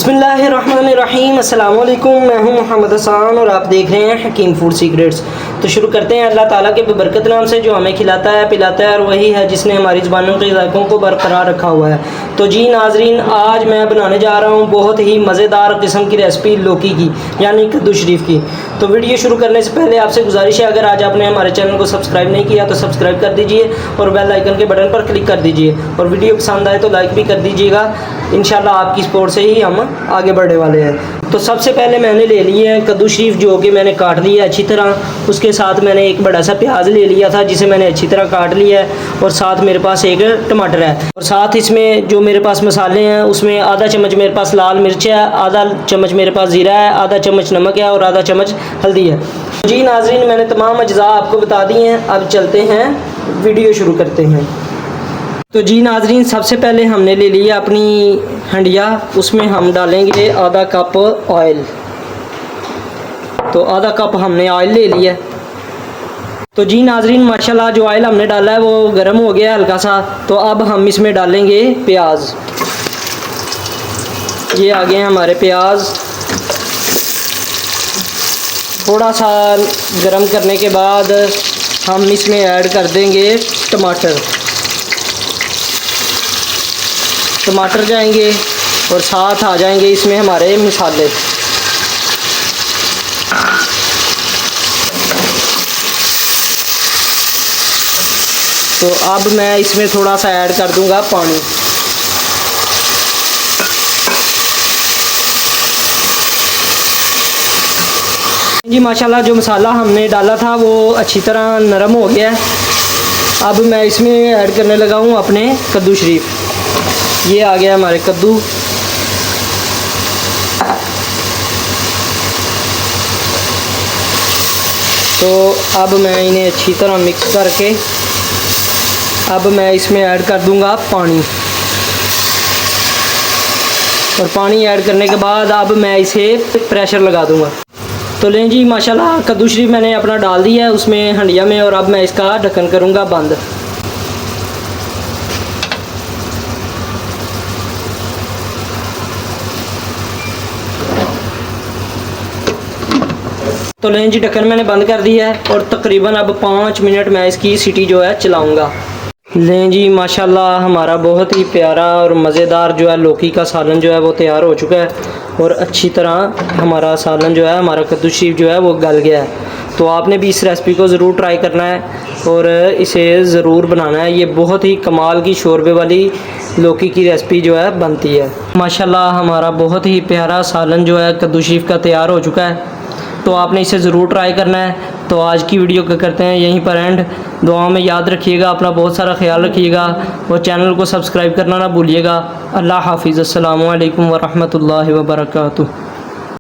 बिस्मिल्लाहिर्रहमानिर्रहीम अस्सलाम वालेकुम। मैं हूं मोहम्मद हसन और आप देख रहे हैं हकीम फूड सीक्रेट्स। तो शुरू करते हैं अल्लाह ताला के बरकत नाम से जो हमें खिलाता है पिलाता है और वही है जिसने हमारी ज़बानों के ज़ायक़ों को बरकरार रखा हुआ है। तो जी नाजरीन, आज मैं बनाने जा रहा हूं बहुत ही मज़ेदार किस्म की रेसिपी लौकी की, यानी कद्दू शरीफ की। तो वीडियो शुरू करने से पहले आपसे गुजारिश है, अगर आज आपने हमारे चैनल को सब्सक्राइब नहीं किया तो सब्सक्राइब कर दीजिए और बेल आइकन के बटन पर क्लिक कर दीजिए और वीडियो पसंद आए तो लाइक भी कर दीजिएगा। इंशाल्लाह आपकी सपोर्ट से ही हम आगे बढ़ने वाले हैं। तो सबसे पहले मैंने ले लिए है कद्दू शरीफ, जो कि मैंने काट लिया अच्छी तरह। उसके साथ मैंने एक बड़ा सा प्याज ले लिया था जिसे मैंने अच्छी तरह काट लिया है और साथ मेरे पास एक टमाटर है। और साथ इसमें जो मेरे पास मसाले हैं उसमें आधा चम्मच मेरे पास लाल मिर्च है, आधा चम्मच मेरे पास ज़ीरा है, आधा चम्मच नमक है और आधा चम्मच हल्दी है। जी नाज़रीन, मैंने तमाम अज्जा आपको बता दिए हैं। अब चलते हैं, वीडियो शुरू करते हैं। तो जी नाजरीन, सबसे पहले हमने ले लिया अपनी हंडिया, उसमें हम डालेंगे आधा कप ऑयल। तो आधा कप हमने ऑयल ले लिया। तो जी नाजरीन, माशाल्लाह जो ऑयल हमने डाला है वो गर्म हो गया हल्का सा। तो अब हम इसमें डालेंगे प्याज। ये आ गए हमारे प्याज। थोड़ा सा गर्म करने के बाद हम इसमें ऐड कर देंगे टमाटर। टमाटर जाएंगे और साथ आ जाएंगे इसमें हमारे मसाले। तो अब मैं इसमें थोड़ा सा ऐड कर दूंगा पानी। जी माशाल्लाह जो मसाला हमने डाला था वो अच्छी तरह नरम हो गया है। अब मैं इसमें ऐड करने लगा हूँ अपने कद्दू शरीफ। ये आ गया हमारे कद्दू। तो अब मैं इन्हें अच्छी तरह मिक्स करके अब मैं इसमें ऐड कर दूंगा पानी। और पानी ऐड करने के बाद अब मैं इसे प्रेशर लगा दूंगा। तो लें जी माशाल्लाह कद्दू शरीफ मैंने अपना डाल दिया है उसमें हंडिया में, और अब मैं इसका ढक्कन करूंगा बंद। तो लें जी, ढक्कन मैंने बंद कर दिया है और तकरीबन अब 5 मिनट मैं इसकी सीटी जो है चलाऊंगा। लें जी माशाल्लाह हमारा बहुत ही प्यारा और मज़ेदार जो है लौकी का सालन जो है वो तैयार हो चुका है और अच्छी तरह हमारा सालन जो है, हमारा कद्दू शरीफ जो है वो गल गया है। तो आपने भी इस रेसिपी को ज़रूर ट्राई करना है और इसे ज़रूर बनाना है। ये बहुत ही कमाल की शोरबे वाली लौकी की रेसिपी जो है बनती है। माशाल्लाह हमारा बहुत ही प्यारा सालन जो है कद्दू शरीफ का तैयार हो चुका है। तो आपने इसे ज़रूर ट्राई करना है। तो आज की वीडियो को करते हैं यहीं पर एंड। दुआ में याद रखिएगा, अपना बहुत सारा ख्याल रखिएगा और चैनल को सब्सक्राइब करना ना भूलिएगा। अल्लाह हाफिज़। अस्सलामु अलैकुम व रहमतुल्लाहि व बरकातुहू।